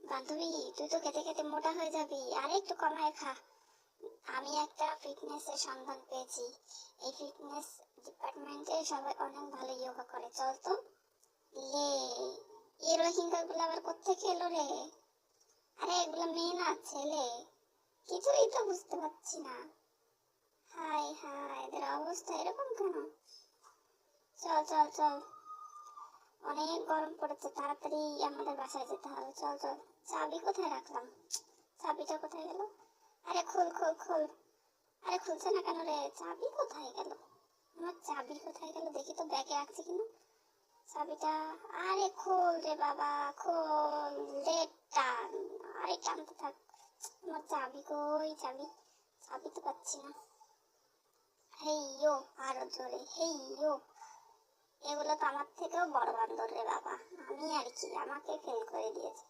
বান্ধবী, তুই তো খেতে খেতে মোটা হয়ে যাবি, আরে একটু কমায় খা। আমি একটা ফিটনেসের সন্ধান পেয়েছি। এই ফিটনেস ডিপার্টমেন্টে সবাই অনেক ভালো যোগা করে, চল তো। লে, এই রোহিঙ্গা গুলো আবার কোত্থেকে এলো রে? আরে এগুলো মেয়ে না ছেলে, কিছুই তো বুঝতে পারছি না। হাই হাই, এদের অবস্থা এরকম কেন? চল চল চল, অনেক গরম পড়েছে, তাড়াতাড়ি আমাদের বাসায় যেতে হবে, চল চল। চাবি কোথায় রাখলাম? চাবিটা কোথায় গেল? আরে খোল খোল খোল। আরে খুলছে না কেন রে? চাবি কোথায় গেল? আমার চাবি কোথায় গেল দেখি তো, ব্যাগে রাখছি কিনা চাবিটা। আরে খোল রে বাবা, খোল রে, টান। আরে টানতে থাক। আমার চাবি কই? চাবি, চাবি তো পাচ্ছি না। হেইয়ো, আরো জোরে, হেইয়ো। এগুলো তো আমার থেকেও বড় বান্দর রে বাবা, আমি আর কি, আমাকে ফেল করে দিয়েছে।